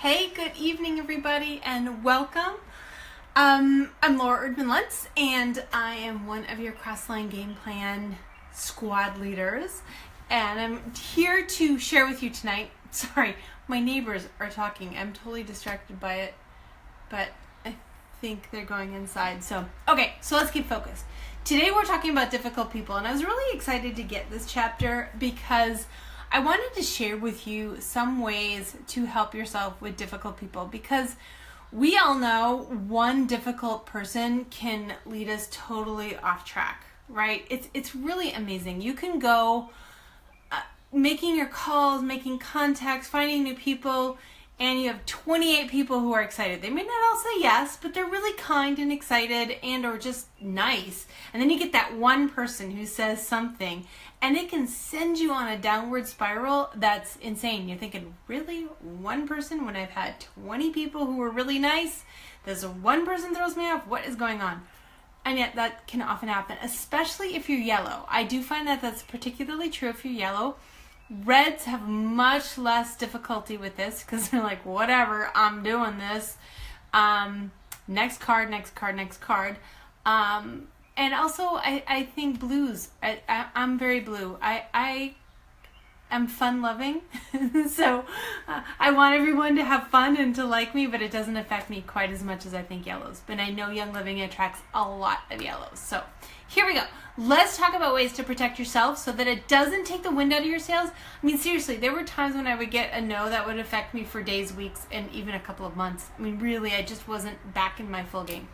Hey, good evening, everybody, and welcome. I'm Laura Erdman-Lentz, and I am one of your Crossline Game Plan squad leaders, and I'm here to share with you tonight. Sorry, my neighbors are talking. I'm totally distracted by it, but I think they're going inside. So let's keep focused. Today we're talking about difficult people, and I was really excited to get this chapter because I wanted to share with you some ways to help yourself with difficult people, because we all know one difficult person can lead us totally off track, right? It's really amazing. You can go making your calls, making contacts, finding new people, and you have 28 people who are excited. They may not all say yes, but they're really kind and excited and or just nice. And then you get that one person who says something, and it can send you on a downward spiral that's insane. You're thinking, really? One person when I've had 20 people who were really nice? There's one person throws me off? What is going on? And yet that can often happen, especially if you're yellow. I do find that that's particularly true if you're yellow. Reds have much less difficulty with this because they're like, whatever, I'm doing this. Next card. And also, I think blues, I'm very blue. I am fun-loving, so I want everyone to have fun and to like me, but it doesn't affect me quite as much as I think yellows. But I know Young Living attracts a lot of yellows. So here we go. Let's talk about ways to protect yourself so that it doesn't take the wind out of your sails. I mean, seriously, there were times when I would get a no that would affect me for days, weeks, and even a couple of months. I mean, really, I just wasn't back in my full game.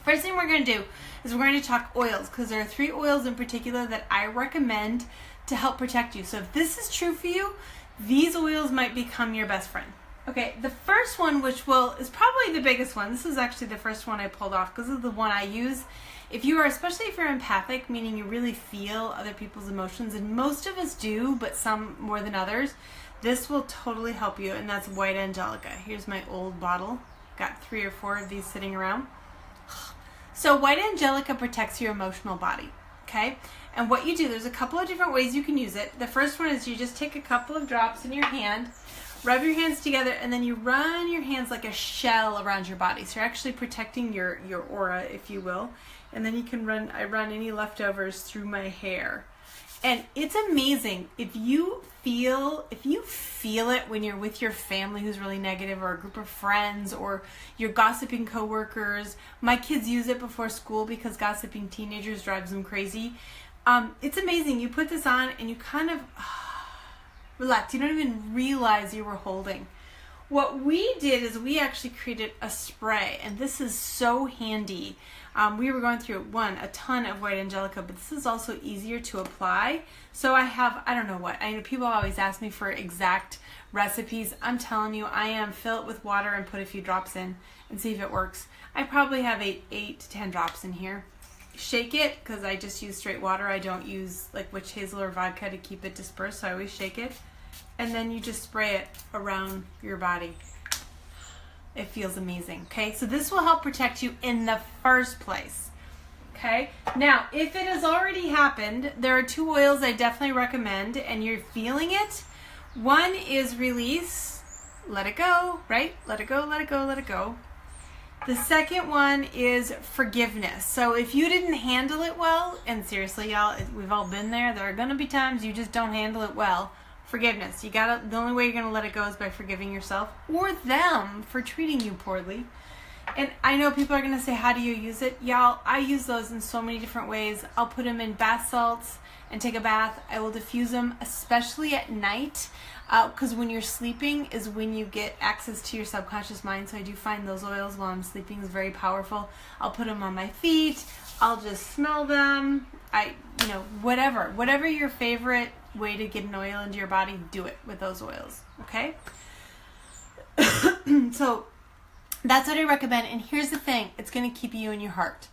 First thing we're going to do is we're going to talk oils, because there are 3 oils in particular that I recommend to help protect you. So if this is true for you, these oils might become your best friend. Okay, the first one, which is probably the biggest one. This is actually the first one I pulled off because it's the one I use. Especially if you're empathic, meaning you really feel other people's emotions, and most of us do, but some more than others, this will totally help you, and that's White Angelica. Here's my old bottle. Got 3 or 4 of these sitting around. So White Angelica protects your emotional body, okay? And what you do, there's a couple of different ways you can use it. The first one is you just take a couple of drops in your hand, rub your hands together, and then you run your hands like a shell around your body. So you're actually protecting your aura, if you will. And then you can I run any leftovers through my hair. And it's amazing. If you feel it when you're with your family who's really negative, or a group of friends, or your gossiping coworkers. My kids use it before school because gossiping teenagers drives them crazy. It's amazing. You put this on and you kind of relax. You don't even realize you were holding. What we did is we actually created a spray, and this is so handy. We were going through a ton of White Angelica, but this is also easier to apply. So I know people always ask me for exact recipes. I'm telling you, fill it with water and put a few drops in and see if it works. I probably have 8 to 10 drops in here. Shake it, because I just use straight water. I don't use like witch hazel or vodka to keep it dispersed, so I always shake it. And then you just spray it around your body. It feels amazing, okay? So this will help protect you in the first place, okay? Now, if it has already happened, there are 2 oils I definitely recommend, and you're feeling it. One is release, let it go, right? Let it go, let it go, let it go. The second one is forgiveness. So if you didn't handle it well, and seriously, y'all, we've all been there. There are going to be times you just don't handle it well. Forgiveness. The only way you're going to let it go is by forgiving yourself or them for treating you poorly. And I know people are going to say, how do you use it? Y'all, I use those in so many different ways. I'll put them in bath salts and take a bath. I will diffuse them, especially at night, because when you're sleeping is when you get access to your subconscious mind. So I do find those oils while I'm sleeping is very powerful. I'll put them on my feet. I'll just smell them. Whatever your favorite way to get an oil into your body, do it with those oils, okay? So that's what I recommend. And here's the thing, it's going to keep you in your heart.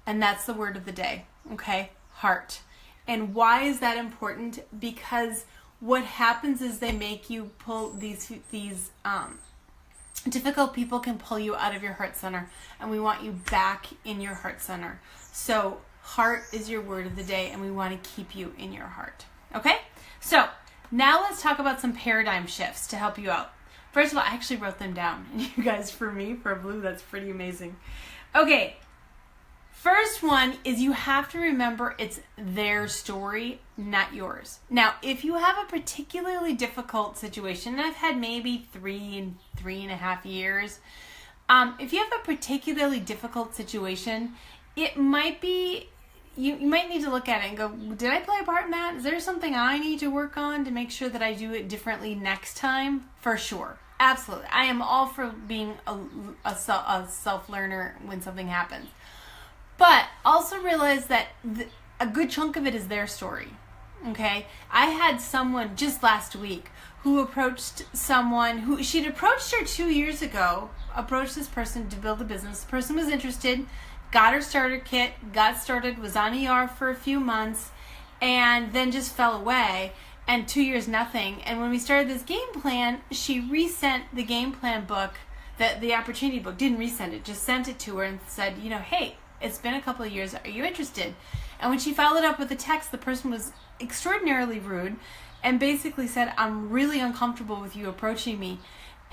And that's the word of the day, okay? Heart. And why is that important? Because what happens is they make you pull these difficult people can pull you out of your heart center, and we want you back in your heart center. So heart is your word of the day, and we want to keep you in your heart. Okay? So now let's talk about some paradigm shifts to help you out. First of all, I actually wrote them down. And you guys, for me, for blue, that's pretty amazing. Okay. First one is you have to remember it's their story, not yours. Now, if you have a particularly difficult situation, and I've had maybe 3.5 years, if you have a particularly difficult situation, it might be, you might need to look at it and go, did I play a part in that? Is there something I need to work on to make sure that I do it differently next time? For sure. Absolutely. I am all for being a self-learner when something happens. But also realize that a good chunk of it is their story, okay? I had someone just last week who approached someone who, she'd approached her 2 years ago, approached this person to build a business. The person was interested, got her starter kit, got started, was on ER for a few months, and then just fell away, and 2 years nothing. And when we started this game plan, she resent the game plan book, the opportunity book, didn't resend it, just sent it to her and said, you know, hey, it's been a couple of years. Are you interested? And when she followed up with a text, the person was extraordinarily rude and basically said, I'm really uncomfortable with you approaching me.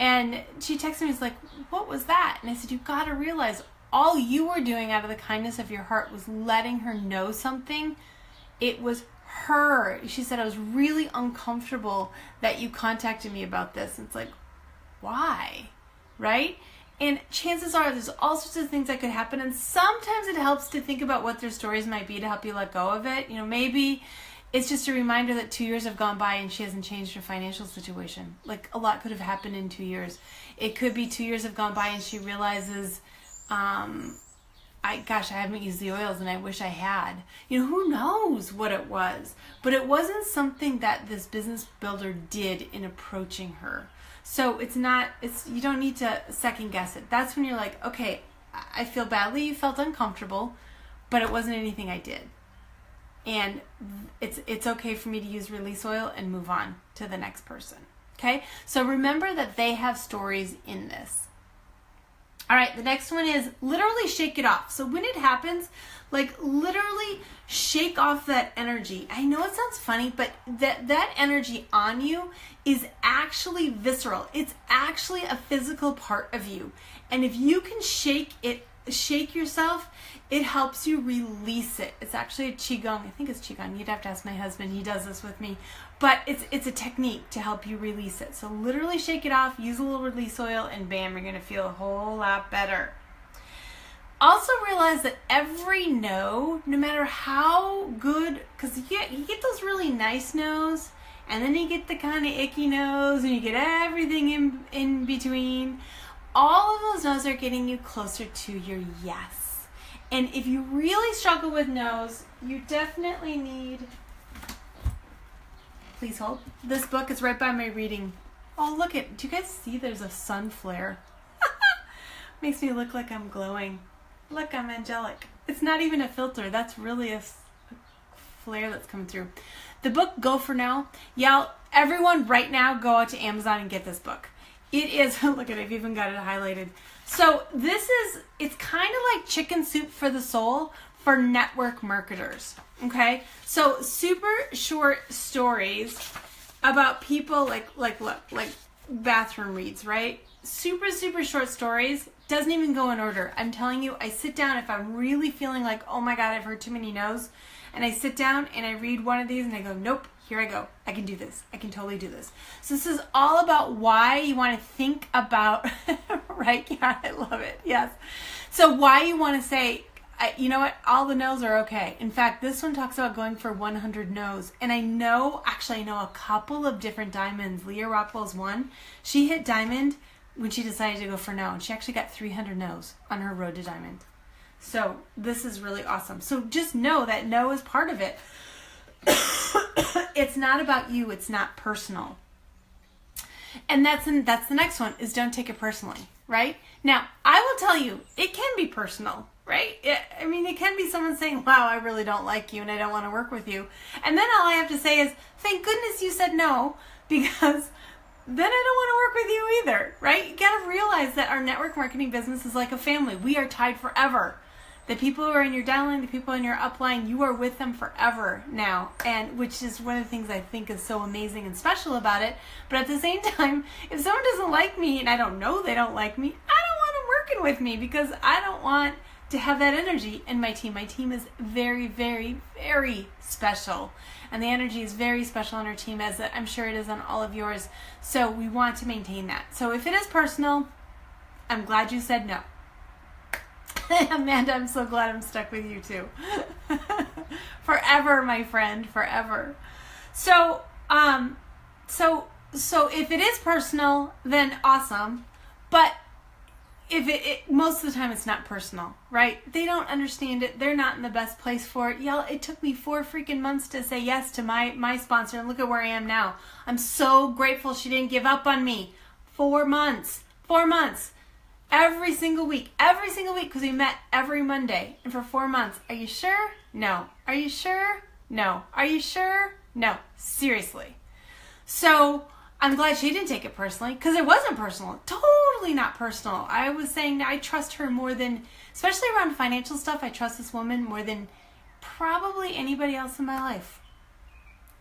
And she texted me, was like, what was that? And I said, you've got to realize all you were doing out of the kindness of your heart was letting her know something. It was her. She said, I was really uncomfortable that you contacted me about this. And it's like, why? Right? And chances are there's all sorts of things that could happen, and sometimes it helps to think about what their stories might be to help you let go of it. You know, maybe it's just a reminder that 2 years have gone by and she hasn't changed her financial situation. Like, a lot could have happened in 2 years. It could be 2 years have gone by and she realizes, I haven't used the oils and I wish I had. You know, who knows what it was? But it wasn't something that this business builder did in approaching her. So you don't need to second guess it. That's when you're like, okay, I feel badly you felt uncomfortable, but it wasn't anything I did. And it's okay for me to use release oil and move on to the next person. Okay? So remember that they have stories in this. All right, the next one is literally shake it off. So when it happens, like literally shake off that energy. I know it sounds funny, but that energy on you is actually visceral. It's actually a physical part of you. And if you can shake yourself, it helps you release it. It's actually a Qigong. I think it's Qigong. You'd have to ask my husband. He does this with me. But it's a technique to help you release it. So literally shake it off, use a little release oil, and bam, you're going to feel a whole lot better. Also realize that every no matter how good, because you get those really nice no's, and then you get the kind of icky no's, and you get everything in between. All of those no's are getting you closer to your yes. And if you really struggle with no's, you definitely need, please hold, this book is right by my reading. Oh, look it. Do you guys see there's a sun flare? Makes me look like I'm glowing. Look, I'm angelic. It's not even a filter. That's really a flare that's coming through. The book, Go For Now. Yeah, everyone right now go out to Amazon and get this book. It is, look at it, I've even got it highlighted. So it's kind of like Chicken Soup for the Soul for network marketers, okay? So super short stories about people like bathroom reads, right? Super, super short stories. Doesn't even go in order. I'm telling you, I sit down if I'm really feeling like, oh my God, I've heard too many no's. And I sit down and I read one of these and I go, nope, here I go. I can do this. I can totally do this. So this is all about why you want to think about, right? Yeah, I love it. Yes. So why you want to say, you know what? All the no's are okay. In fact, this one talks about going for 100 no's. And I know a couple of different diamonds. Leah Rockwell's one. She hit diamond when she decided to go for no. And she actually got 300 no's on her road to diamond. So this is really awesome. So just know that no is part of it. It's not about you. It's not personal. And that's the next one is don't take it personally, right? Now, I will tell you, it can be personal, right? It can be someone saying, wow, I really don't like you and I don't want to work with you. And then all I have to say is, thank goodness you said no, because then I don't want to work with you either, right? You got to realize that our network marketing business is like a family. We are tied forever. The people who are in your downline, the people in your upline, you are with them forever now, and which is one of the things I think is so amazing and special about it. But at the same time, if someone doesn't like me and I don't know they don't like me, I don't want them working with me because I don't want to have that energy in my team. My team is very, very, very special, and the energy is very special on our team, as I'm sure it is on all of yours. So we want to maintain that. So if it is personal, I'm glad you said no. Amanda, I'm so glad I'm stuck with you too. Forever, my friend, forever. So if it is personal, then awesome. But if it most of the time it's not personal, right? They don't understand it. They're not in the best place for it. Y'all, it took me 4 freaking months to say yes to my sponsor, and look at where I am now. I'm so grateful she didn't give up on me. 4 months. 4 months. Every single week, because we met every Monday, and for 4 months. Are you sure? No. Are you sure? No. Are you sure? No. Seriously. So I'm glad she didn't take it personally, because it wasn't personal. Totally not personal. I was saying I trust her more than, especially around financial stuff, I trust this woman more than probably anybody else in my life.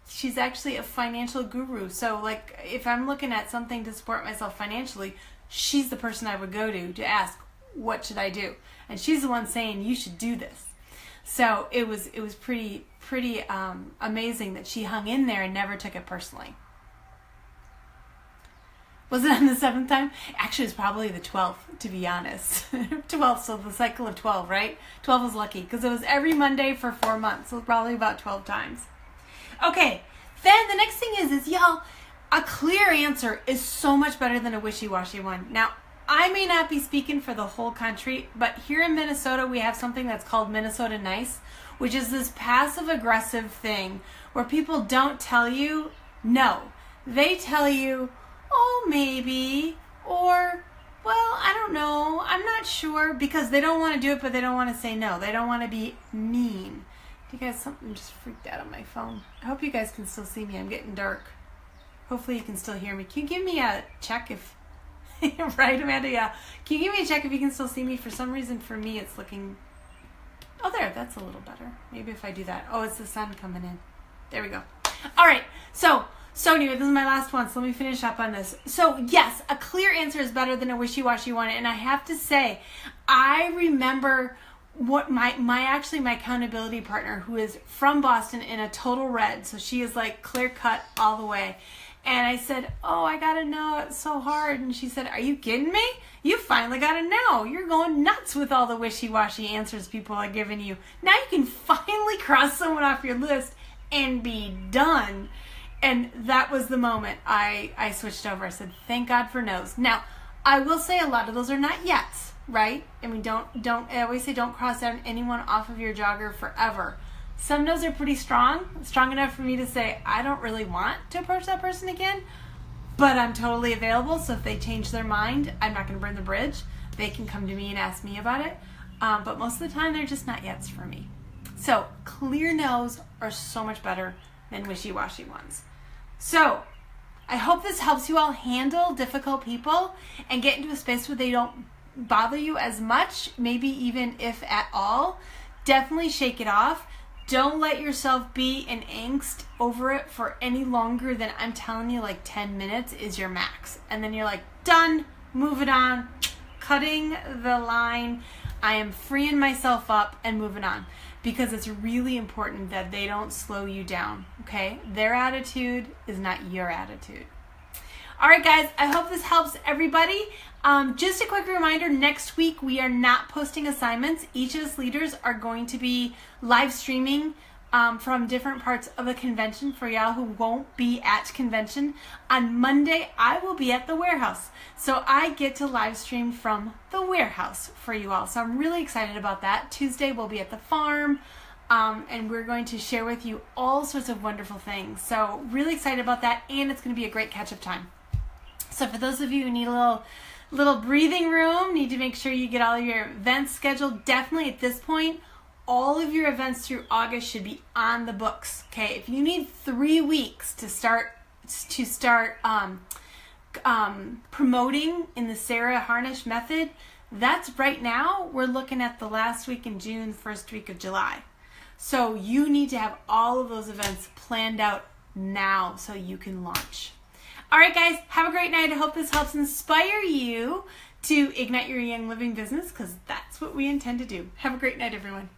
She's actually a financial guru. So like if I'm looking at something to support myself financially, she's the person I would go to ask, what should I do? And she's the one saying, you should do this. So it was pretty amazing that she hung in there and never took it personally. Was it on the 7th time? Actually, it's probably the 12th, to be honest. 12th, so the cycle of 12, right? 12 is lucky, because it was every Monday for 4 months, so probably about 12 times. Okay, then the next thing is y'all, a clear answer is so much better than a wishy-washy one. Now, I may not be speaking for the whole country, but here in Minnesota, we have something that's called Minnesota Nice, which is this passive-aggressive thing where people don't tell you no. They tell you, oh, maybe, or, well, I don't know, I'm not sure, because they don't want to do it, but they don't want to say no. They don't want to be mean. You guys, something just freaked out on my phone. I hope you guys can still see me. I'm getting dark. Hopefully you can still hear me. Can you give me a check if... right, Amanda? Yeah. Can you give me a check if you can still see me? For some reason, for me, it's looking... Oh, there. That's a little better. Maybe if I do that. Oh, it's the sun coming in. There we go. All right. So anyway, this is my last one, so let me finish up on this. So, yes, a clear answer is better than a wishy-washy one. And I have to say, I remember what my accountability partner, who is from Boston, in a total red. So she is like clear cut all the way. And I said, oh, I got to know, it's so hard. And she said, are you kidding me? You finally got to know. You're going nuts with all the wishy-washy answers people are giving you. Now you can finally cross someone off your list and be done. And that was the moment I switched over. I said, thank God for no's. Now, I will say a lot of those are not yets, right? I mean, I always say don't cross anyone off of your jogger forever. Some no's are pretty strong enough for me to say, I don't really want to approach that person again, but I'm totally available. So if they change their mind, I'm not going to burn the bridge. They can come to me and ask me about it. But most of the time, they're just not yets for me. So clear no's are so much better than wishy-washy ones. So I hope this helps you all handle difficult people and get into a space where they don't bother you as much, maybe even if at all. Definitely shake it off. Don't let yourself be in angst over it for any longer than, I'm telling you, like 10 minutes is your max. And then you're like, done, move it on, cutting the line. I am freeing myself up and moving on, because it's really important that they don't slow you down, okay? Their attitude is not your attitude. All right, guys, I hope this helps everybody. Just a quick reminder, next week we are not posting assignments. Each of us leaders are going to be live streaming from different parts of the convention for y'all who won't be at convention. On Monday, I will be at the warehouse. So I get to live stream from the warehouse for you all. So I'm really excited about that. Tuesday, we'll be at the farm. And we're going to share with you all sorts of wonderful things. So really excited about that, and it's going to be a great catch-up time. So for those of you who need a little breathing room, need to make sure you get all of your events scheduled, definitely at this point, all of your events through August should be on the books. Okay, if you need 3 weeks to start promoting in the Sarah Harnish method, that's right now, we're looking at the last week in June, first week of July. So you need to have all of those events planned out now so you can launch. All right, guys, have a great night. I hope this helps inspire you to ignite your young living business, because that's what we intend to do. Have a great night, everyone.